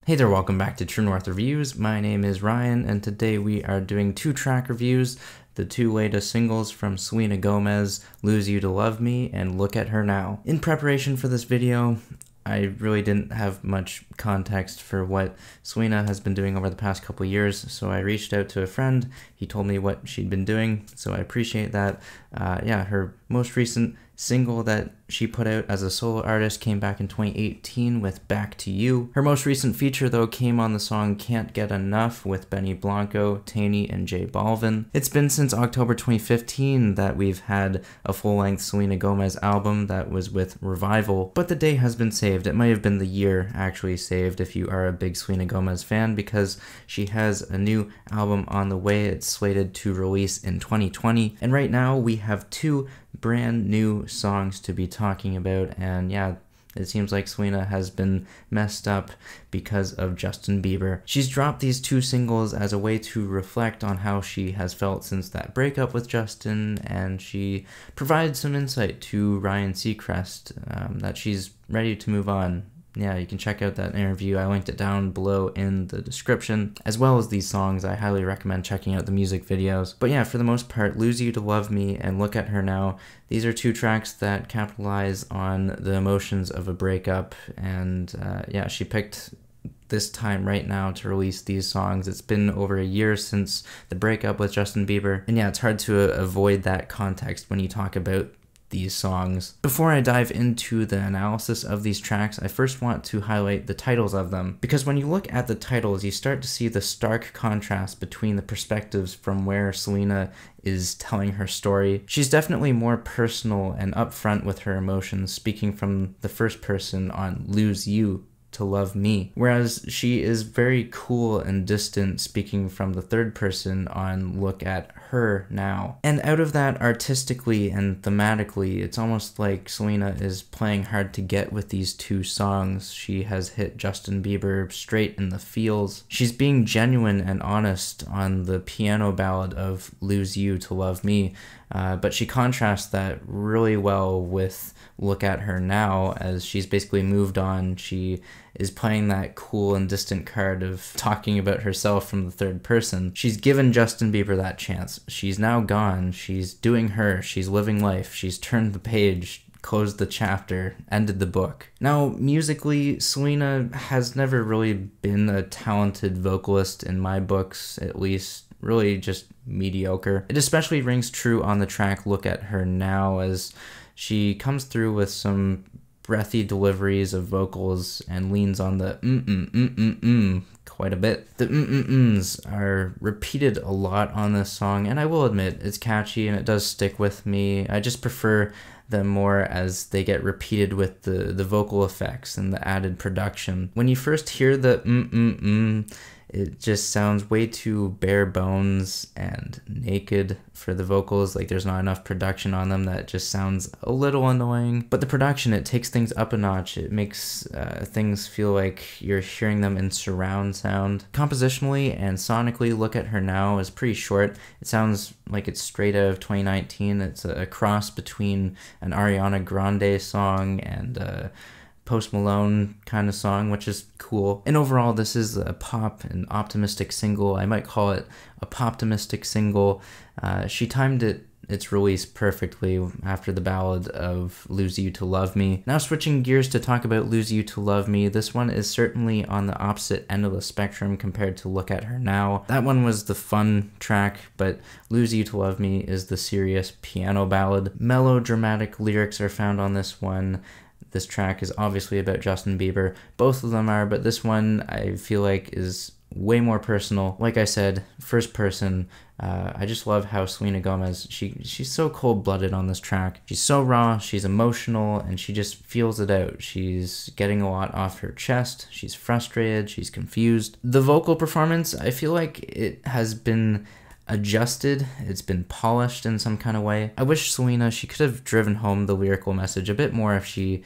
Hey there, welcome back to True North Reviews. My name is Ryan, and today we are doing two track reviews, the two latest singles from Selena Gomez, Lose You to Love Me and Look at Her Now. In preparation for this video, I really didn't have much context for what Selena has been doing over the past couple years, so I reached out to a friend. He told me what she'd been doing, so I appreciate that. Her most recent single that she put out as a solo artist came back in 2018 with Back to You. Her most recent feature, though, came on the song Can't Get Enough with Benny Blanco, Taney, and J Balvin. It's been since October 2015 that we've had a full-length Selena Gomez album that was with Revival, but the day has been saved. It might have been the year actually saved if you are a big Selena Gomez fan, because she has a new album on the way. It's slated to release in 2020, and right now we have two brand new songs to be talking about, and yeah, it seems like Selena has been messed up because of Justin Bieber. She's dropped these two singles as a way to reflect on how she has felt since that breakup with Justin, and she provides some insight to Ryan Seacrest that she's ready to move on. Yeah, you can check out that interview. I linked it down below in the description, as well as these songs. I highly recommend checking out the music videos. But yeah, for the most part, Lose You to Love Me and Look at Her Now, these are two tracks that capitalize on the emotions of a breakup. And yeah, she picked this time right now to release these songs. It's been over a year since the breakup with Justin Bieber. And yeah, it's hard to avoid that context when you talk about these songs. Before I dive into the analysis of these tracks, I first want to highlight the titles of them, because when you look at the titles, you start to see the stark contrast between the perspectives from where Selena is telling her story. She's definitely more personal and upfront with her emotions, speaking from the first person on Lose You to Love Me, whereas she is very cool and distant, speaking from the third person on Look at Her Now. And out of that, artistically and thematically, it's almost like Selena is playing hard to get with these two songs. She has hit Justin Bieber straight in the feels. She's being genuine and honest on the piano ballad of Lose You to Love Me, but she contrasts that really well with Look at Her Now, as she's basically moved on. She is playing that cool and distant card of talking about herself from the third person. She's given Justin Bieber that chance. She's now gone. She's doing her. She's living life. She's turned the page, closed the chapter, ended the book. Now, musically, Selena has never really been a talented vocalist in my books, at least. Really just mediocre. It especially rings true on the track Look at Her Now, as she comes through with some breathy deliveries of vocals and leans on the quite a bit. The are repeated a lot on this song, and I will admit it's catchy and it does stick with me. I just prefer them more as they get repeated with the vocal effects and the added production. When you first hear the it just sounds way too bare bones and naked for the vocals. Like, there's not enough production on them. That just sounds a little annoying. But the production, it takes things up a notch. It makes things feel like you're hearing them in surround sound. Compositionally and sonically, Look at Her Now is pretty short. It sounds like it's straight out of 2019. It's a cross between an Ariana Grande song and Post Malone kind of song, which is cool. And overall, this is a pop and optimistic single. I might call it a poptimistic single. She timed its release perfectly after the ballad of Lose You to Love Me. Now switching gears to talk about Lose You to Love Me, this one is certainly on the opposite end of the spectrum compared to Look at Her Now. That one was the fun track, but Lose You to Love Me is the serious piano ballad. Melodramatic lyrics are found on this one. This track is obviously about Justin Bieber. Both of them are, but this one I feel like is way more personal. Like I said, first person. I just love how Selena Gomez, she's so cold-blooded on this track. She's so raw, she's emotional, and she just feels it out. She's getting a lot off her chest. She's frustrated, she's confused. The vocal performance, I feel like it has been adjusted, it's been polished in some kind of way. I wish Selena, she could have driven home the lyrical message a bit more if she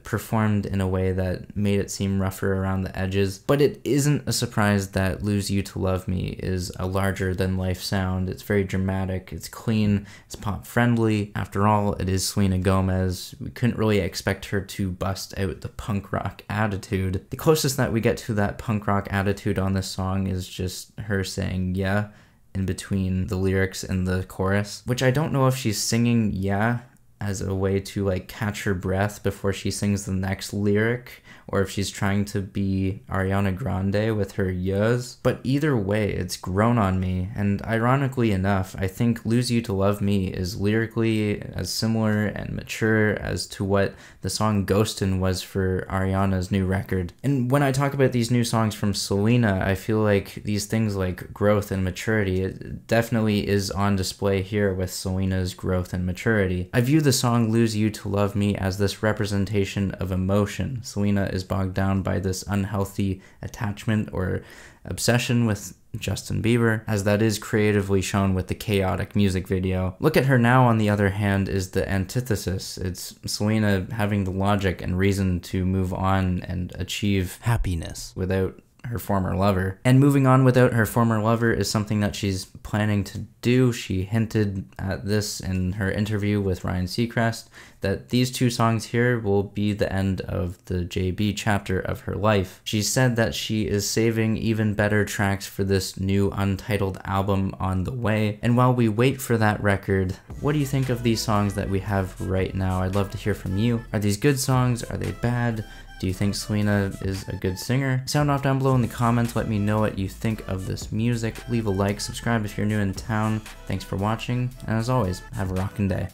performed in a way that made it seem rougher around the edges. But it isn't a surprise that Lose You to Love Me is a larger than life sound. It's very dramatic, it's clean, it's pop friendly. After all, it is Selena Gomez. We couldn't really expect her to bust out the punk rock attitude. The closest that we get to that punk rock attitude on this song is just her saying yeah in between the lyrics and the chorus, which I don't know if she's singing yeah as a way to like catch her breath before she sings the next lyric, or if she's trying to be Ariana Grande with her yeahs. But either way, it's grown on me, and ironically enough, I think Lose You to Love Me is lyrically as similar and mature as to what the song Ghostin' was for Ariana's new record. And when I talk about these new songs from Selena, I feel like these things like growth and maturity, it definitely is on display here with Selena's growth and maturity. I view the song Lose You to Love Me as this representation of emotion. Selena is bogged down by this unhealthy attachment or obsession with Justin Bieber, as that is creatively shown with the chaotic music video. Look at Her Now, on the other hand, is the antithesis. It's Selena having the logic and reason to move on and achieve happiness without her former lover. And moving on without her former lover is something that she's planning to do. She hinted at this in her interview with Ryan Seacrest, that these two songs here will be the end of the JB chapter of her life. She said that she is saving even better tracks for this new untitled album on the way. And while we wait for that record, what do you think of these songs that we have right now? I'd love to hear from you. Are these good songs? Are they bad? Do you think Selena is a good singer? Sound off down below in the comments. Let me know what you think of this music. Leave a like, subscribe if you're new in town. Thanks for watching, and as always, have a rockin' day.